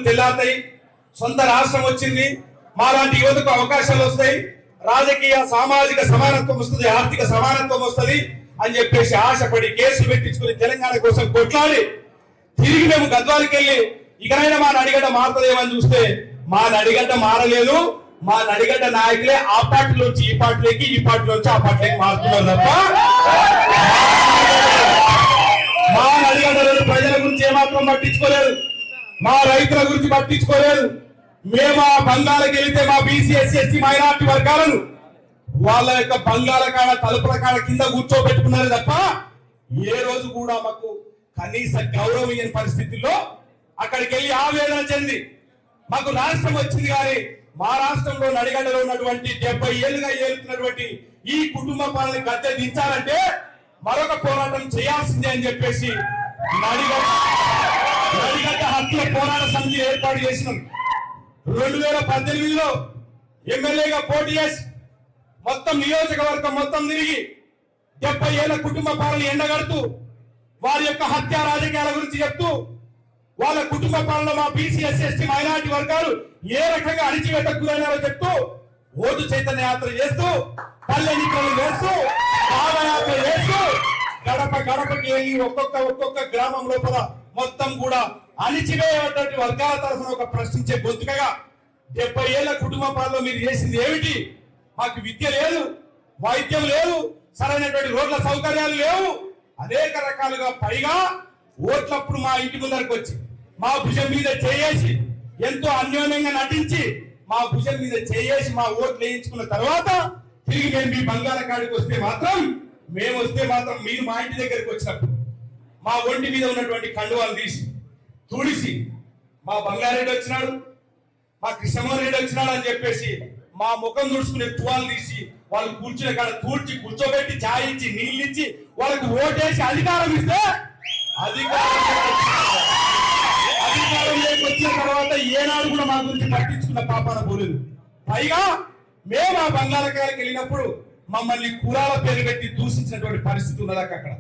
తెల్లారుతాయి, సొంత రాష్ట్రం వచ్చింది, మాలాంటి యువతకు అవకాశాలు వస్తాయి, రాజకీయ సామాజిక సమానత్వం వస్తుంది, ఆర్థిక సమానత్వం వస్తుంది అని చెప్పేసి ఆశపడి కేసులు పెట్టించుకుని తెలంగాణ కోసం కొట్లాడి తిరిగి మేము గద్వాలకి వెళ్ళి ఇకనైనా మా నడిగడ్డ మారుతుందేమని చూస్తే మా నడిగడ్డ మారలేదు. మా నడిగడ్డ నాయకులే ఆ పార్టీలోంచి ఈ పార్టీలోకి, ఈ పార్టీలోంచి ఆ పార్టీలోకి మారుతున్నారు తప్ప మా నడిగడ్డలను ప్రజల గురించి ఏమాత్రం పట్టించుకోలేదు, మా రైతుల గురించి పట్టించుకోలేదు. మేము ఆ బంగాళకి వెళితే మా బీసీ ఎస్సీ ఎస్టీ మైనార్టీ వర్గాలను వాళ్ళ యొక్క బంగాళ కాడ తలుపుల కాడ కింద కూర్చోబెట్టుకున్నారు తప్ప ఏ రోజు కూడా మాకు కనీస గౌరవమైన పరిస్థితుల్లో అక్కడికి వెళ్ళి ఆవేదన చెంది మాకు రాష్ట్రం వచ్చింది. కానీ మా రాష్ట్రంలో నడిగడ్డలో ఉన్నటువంటి 70 ఏళ్ళుగా ఏలుతున్నటువంటి ఈ కుటుంబ పాలన గద్దె దించాలంటే మరొక పోరాటం చేయాల్సిందే అని చెప్పేసి నడిగడ్డ హక్కుల పోరాట సమితి ఏర్పాటు చేసినాం. 2018లో ఎమ్మెల్యేగా పోటీ చేసి మొత్తం నియోజకవర్గం మొత్తం తిరిగి 70 ఏళ్ల కుటుంబ పాలన ఎండగడుతూ వారి యొక్క హత్య రాజకీయాల గురించి చెప్తూ వాళ్ళ కుటుంబ పాలనలో మా బీసీ ఎస్సీ ఎస్టీ మైనార్టీ వర్గాలు ఏ రకంగా అణిచివేతకు గురైనారో చెప్తూ ఓటు చైతన్య యాత్ర చేస్తూ పల్లె ఎన్నికలు వేస్తూ పాదయాత్ర చేస్తూ గడప గడపకి వెళ్ళి ఒక్కొక్క గ్రామం లోపల మొత్తం కూడా అణిచివేయబడ్డ వర్గాల తరఫున ఒక ప్రశ్నించే గొంతుకగా 70 ఏళ్ల కుటుంబ పాలనలో మీరు చేసింది ఏమిటి? మాకు విద్య లేదు, వైద్యం లేదు, సరైనటువంటి రోడ్ల సౌకర్యాలు లేవు, అనేక రకాలుగా పైగా ఓట్లప్పుడు మా ఇంటి ముందరకు వచ్చి మా భుజం మీద చేయేసి ఎంతో అన్యోన్యంగా నటించి మా భుజం మీద చేయేసి మా ఓట్లు వేయించుకున్న తర్వాత తిరిగి మేము మీ బంగాళాఖాడికి వస్తే మాత్రం మీరు మా ఇంటి దగ్గరికి వచ్చినప్పుడు మా ఒంటి మీద ఉన్నటువంటి కండువాలు తీసి తుడిసి మా బంగారెడ్డి వచ్చినాడు, మా కృష్ణమోహన్ రెడ్డి వచ్చినాడు అని చెప్పేసి మా ముఖం తుడుచుకునే తువాలు తీసి వాళ్ళు కూర్చునే కాడ తూడ్చి కూర్చోబెట్టి చాయ్ ఇచ్చి నీళ్ళు ఇచ్చి వాళ్ళకు ఓటేసి అధికారం ఇస్తే అధికారం వచ్చిన తర్వాత ఏనాడు కూడా మా గురించి పట్టించుకున్న పాపాన పోలేదు. పైగా మేము ఆ బంగాళాఖాడికి వెళ్ళినప్పుడు మమ్మల్ని కులాల పేరు పెట్టి దూషించినటువంటి పరిస్థితి ఉన్నదాకా అక్కడ.